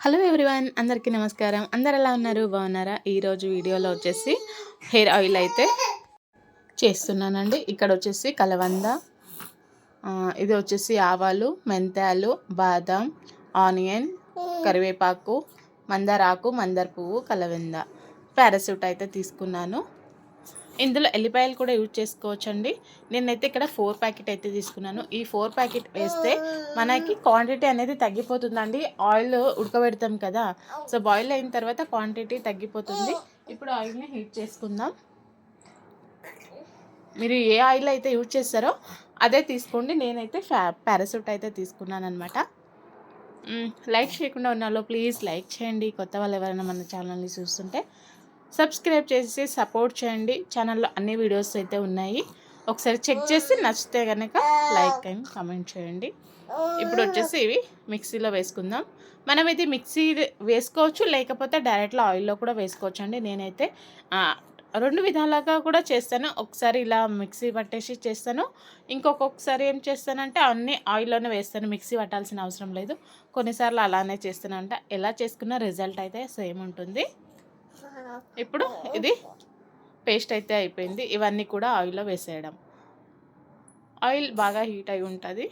Hello everyone, అందరికీ నమస్కారం. అందరు ఎలా ఉన్నారు? బాగున్నారా? ఈరోజు వీడియోలో వచ్చేసి హెయిర్ ఆయిల్ అయితే చేస్తున్నానండి. ఇక్కడ వచ్చేసి కలవంద, ఇది వచ్చేసి ఆవాలు, మెంతాలు, బాదం, ఆనియన్, కరివేపాకు, మందారాకు, మందార పువ్వు, కలవంద, పారాషూట్ అయితే తీసుకున్నాను. ఇందులో ఎల్లిపాయలు కూడా యూజ్ చేసుకోవచ్చండి. నేనైతే ఇక్కడ 4 ప్యాకెట్ అయితే తీసుకున్నాను. ఈ 4 ప్యాకెట్ వేస్తే మనకి క్వాంటిటీ అనేది తగ్గిపోతుందండి. ఆయిల్ ఉడకబెడతాం కదా, సో బాయిల్ అయిన తర్వాత క్వాంటిటీ తగ్గిపోతుంది. ఇప్పుడు ఆయిల్ని హీట్ చేసుకుందాం. మీరు ఏ ఆయిల్ అయితే యూజ్ చేస్తారో అదే తీసుకోండి. నేనైతే పారాషూట్ అయితే తీసుకున్నాను అనమాట. లైక్ చేయకుండా ఉన్నాలో ప్లీజ్ లైక్ చేయండి. కొత్త వాళ్ళు ఎవరైనా మన ఛానల్ని చూస్తుంటే సబ్స్క్రైబ్ చేసి సపోర్ట్ చేయండి. ఛానల్లో అన్ని వీడియోస్ అయితే ఉన్నాయి, ఒకసారి చెక్ చేసి నచ్చితే కనుక లైక్ అండ్ కామెంట్ చేయండి. ఇప్పుడు వచ్చేసి ఇవి మిక్సీలో వేసుకుందాం. మనం ఇది మిక్సీ వేసుకోవచ్చు, లేకపోతే డైరెక్ట్లో ఆయిల్లో కూడా వేసుకోవచ్చు అండి. నేనైతే 2 విధాలుగా కూడా చేస్తాను. ఒకసారి ఇలా మిక్సీ పట్టేసి చేస్తాను, ఇంకొకసారి ఏం చేస్తానంటే అన్నీ ఆయిల్లోనే వేస్తాను, మిక్సీ పట్టాల్సిన అవసరం లేదు. కొన్నిసార్లు అలానే చేస్తానంట. ఎలా చేసుకున్న రిజల్ట్ అయితే సేమ్ ఉంటుంది. ఇప్పుడు ఇది పేస్ట్ అయితే అయిపోయింది. ఇవన్నీ కూడా ఆయిల్లో వేసేయడం. ఆయిల్ బాగా హీట్ అయి ఉంటుంది.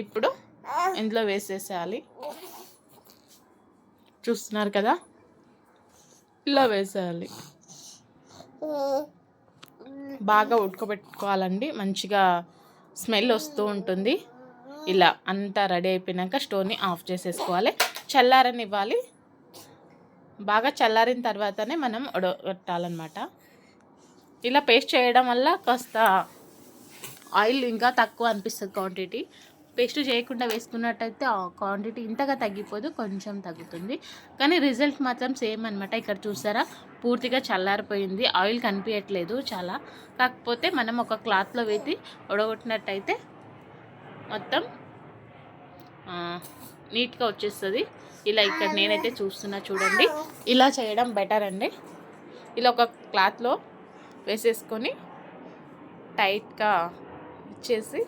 ఇప్పుడు ఇందులో వేసేసేయాలి. చూస్తున్నారు కదా, ఇలా వేసేయాలి. బాగా ఉడకబెట్టుకోవాలండి, మంచిగా స్మెల్ వస్తూ ఉంటుంది. ఇలా అంతా రెడీ అయిపోయాక స్టవ్ని ఆఫ్ చేసేసుకోవాలి, చల్లారనివ్వాలి. బాగా చల్లారిన తర్వాతనే మనం ఉడకబెట్టాలన్నమాట. ఇలా పేస్ట్ చేయడం వల్ల కాస్త ఆయిల్ ఇంకా తక్కువ అనిపిస్తుంది క్వాంటిటీ. పేస్ట్ చేయకుండా వేసుకున్నట్టయితే ఆ క్వాంటిటీ ఇంతగా తగ్గిపోదు, కొంచెం తగ్గుతుంది, కానీ రిజల్ట్ మాత్రం సేమ్ అనమాట. ఇక్కడ చూసారా, పూర్తిగా చల్లారిపోయింది, ఆయిల్ కనిపించట్లేదు చాలా. కాకపోతే మనం ఒక క్లాత్లో వేసి ఉడగొట్టినట్టయితే మొత్తం నీట్గా వచ్చేస్తుంది. ఇలా ఇక్కడ నేనైతే చూస్తున్నా, చూడండి. ఇలా చేయడం బెటర్ అండి. ఇలా ఒక క్లాత్లో వేసేసుకొని టైట్గా ఇచ్చేసి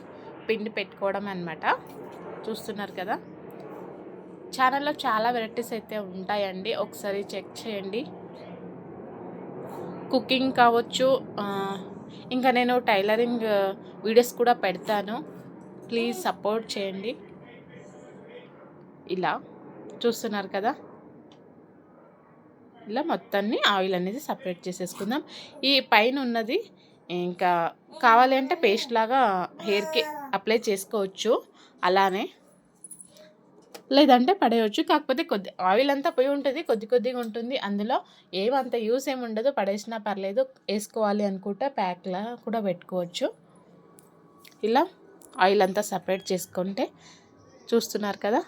పిండి పెట్టుకోవడం అన్నమాట. చూస్తున్నారు కదా, ఛానల్లో చాలా వెరైటీస్ అయితే ఉంటాయండి, ఒకసారి చెక్ చేయండి. కుకింగ్ కావచ్చు, ఇంకా నేను టైలరింగ్ వీడియోస్ కూడా పెడతాను, ప్లీజ్ సపోర్ట్ చేయండి. ఇలా చూస్తున్నారు కదా, ఇలా మొత్తాన్ని ఆయిల్ అనేది సపరేట్ చేసేసుకుందాం. ఈ పైన ఉన్నది ఇంకా కావాలి అంటే పేస్ట్ లాగా హెయిర్కి అప్లై చేసుకోవచ్చు, అలానే లేదంటే పడేయచ్చు. కాకపోతే కొద్ది ఆయిల్ అంతా పోయి ఉంటుంది, కొద్దిగా ఉంటుంది, అందులో ఏమంత యూస్ ఏమి ఉండదు, పడేసినా పర్లేదు. వేసుకోవాలి అనుకుంటే ప్యాక్లా కూడా పెట్టుకోవచ్చు. ఇలా ఆయిల్ అంతా సపరేట్ చేసుకుంటే చూస్తున్నారు కదా,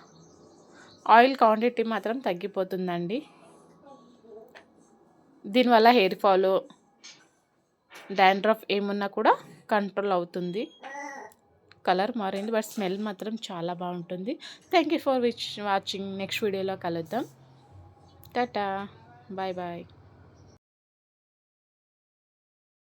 ఆయిల్ క్వాంటిటీ మాత్రం తగ్గిపోతుందండి. దీనివల్ల హెయిర్ ఫాల్, డాండ్రఫ్ ఏమున్నా కూడా కంట్రోల్ అవుతుంది. కలర్ మారింది, బట్ స్మెల్ మాత్రం చాలా బాగుంటుంది. Thank you for watching. Next వీడియోలో కలుద్దాం. టాటా, బాయ్ బాయ్.